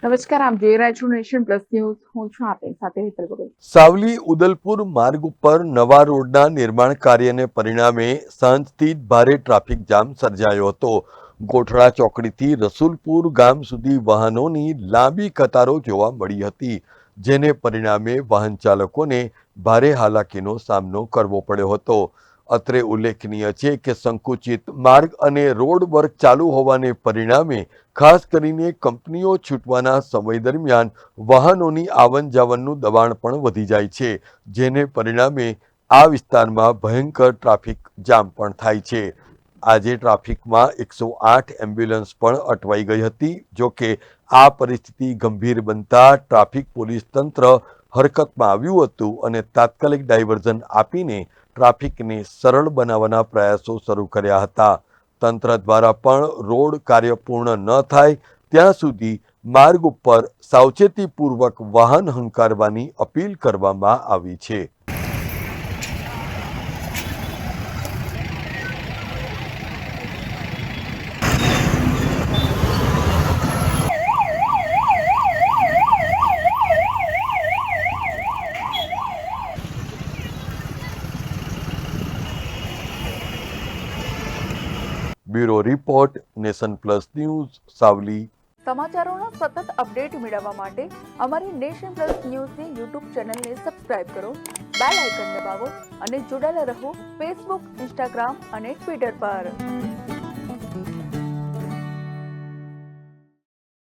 નમસ્કાર, આપ જોઈ રહ્યા છો નેશન પ્લસ ન્યૂઝ. હું છું આપની સાથે હેતલ ભગત. સાવલી ઉદલપુર માર્ગ ઉપર નવા રોડના નિર્માણ કાર્યને પરિણામે સાંજથી જ ભારે ટ્રાફિક જામ સર્જાયો હતો. ગોઠડા ચોકડીથી રસુલપુર ગામ સુધી વાહનોની લાંબી કતારો જોવા મળી હતી, જેને પરિણામે વાહન ચાલકોને ભારે હાલાકીનો સામનો કરવો પડ્યો હતો. અત્રે ઉલ્લેખનીય છે કે સંકુચિત માર્ગ અને રોડ વર્ક ચાલુ હોવાને પરિણામે ખાસ કરીને કંપનીઓ છૂટવાના સમય દરમિયાન વાહનોની આવન જાવનનું દબાણ પણ વધી જાય છે, જેને પરિણામે આ વિસ્તારમાં ભયંકર ટ્રાફિક જામ પણ થાય છે. આજે ટ્રાફિકમાં 108 એમ્બ્યુલન્સ પણ અટવાઈ ગઈ હતી. જોકે આ પરિસ્થિતિ ગંભીર બનતા ટ્રાફિક પોલીસ તંત્ર હરકતમાં આવ્યું હતું અને તાત્કાલિક ડાયવર્ઝન આપીને ટ્રાફિકને સરળ બનાવવાના પ્રયાસો શરૂ કર્યા હતા. તંત્ર દ્વારા પણ રોડ કાર્ય પૂર્ણ ન થાય ત્યાં સુધી માર્ગ ઉપર સાવચેતીપૂર્વક વાહન હંકારવાની અપીલ કરવામાં આવી છે. Bureau report, Nation Plus News, Savli. સમાચારોનો સતત અપડેટ મેળવવા માટે અમારી નેશન પ્લસ ન્યૂઝની યુટ્યુબ ચેનલને સબસ્ક્રાઇબ કરો, બેલ આઇકન દબાવો અને જોડાયેલા રહો ફેસબુક, ઇન્સ્ટાગ્રામ અને ટ્વિટર પર.